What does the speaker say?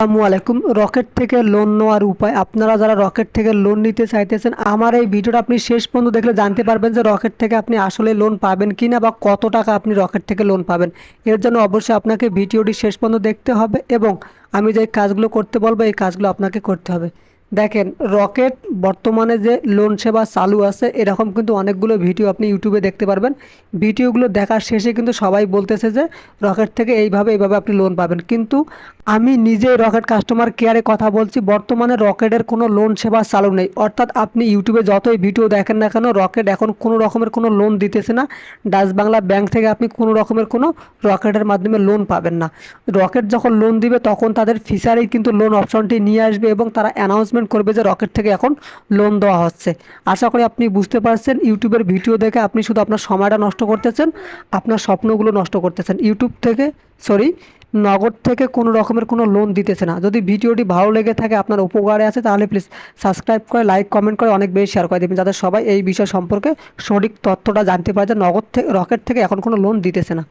আসসালামু আলাইকুম। রকেট থেকে লোন নেওয়ার উপায়। আপনারা যারা রকেট থেকে লোন নিতে চাইতেছেন, আমার এই ভিডিওটা আপনি শেষ পর্যন্ত দেখলে জানতে পারবেন যে রকেট থেকে আপনি আসলে লোন পাবেন কিনা বা কত টাকা আপনি রকেট থেকে লোন পাবেন। এর জন্য অবশ্যই আপনাকে ভিডিওটি শেষ পর্যন্ত দেখতে হবে এবং আমি যে কাজগুলো করতে বলবো এই কাজগুলো আপনাকে করতে হবে। দেখেন, রকেট বর্তমানে যে লোন সেবা চালু আছে এরকম কিন্তু অনেকগুলো ভিডিও আপনি ইউটিউবে দেখতে পারবেন। ভিডিওগুলো দেখার শেষে কিন্তু সবাই বলতেছে যে রকেট থেকে এইভাবে আপনি লোন পাবেন, কিন্তু আমি নিজে রকেট কাস্টমার কেয়ারে কথা বলছি। বর্তমানে রকেটের কোনো লোন সেবা চালু নেই, অর্থাৎ আপনি ইউটিউবে যতই ভিডিও দেখেন না কেন রকেট এখন কোনো রকমের কোনো লোন দিতেছে না। ডাচ বাংলা ব্যাংক থেকে আপনি কোনো রকমের কোনো রকেটের মাধ্যমে লোন পাবেন না। রকেট যখন লোন দিবে তখন তাদের ফিচারেই কিন্তু লোন অপশনটি নিয়ে আসবে এবং তারা অ্যানাউন্সমেন্ট করবে যে রকেট থেকে এখন লোন দেওয়া হচ্ছে। আশা করি আপনি বুঝতে পারছেন। ইউটিউবের ভিডিও দেখে আপনি শুধু আপনার সময়টা নষ্ট করতেছেন, আপনার স্বপ্নগুলো নষ্ট করতেছেন। ইউটিউব থেকে নগদ থেকে কোনো রকমের কোনো লোন দিতেছে না। যদি ভিডিওটি ভালো লেগে থাকে, আপনার উপকারে আছে, তাহলে প্লিজ সাবস্ক্রাইব করে, লাইক, কমেন্ট করে অনেক বেশি শেয়ার করে দেবেন, যাতে সবাই এই বিষয় সম্পর্কে সঠিক তথ্যটা জানতে পারে যে নগদ থেকে রকেট থেকে এখন কোনো লোন দিতেছে না।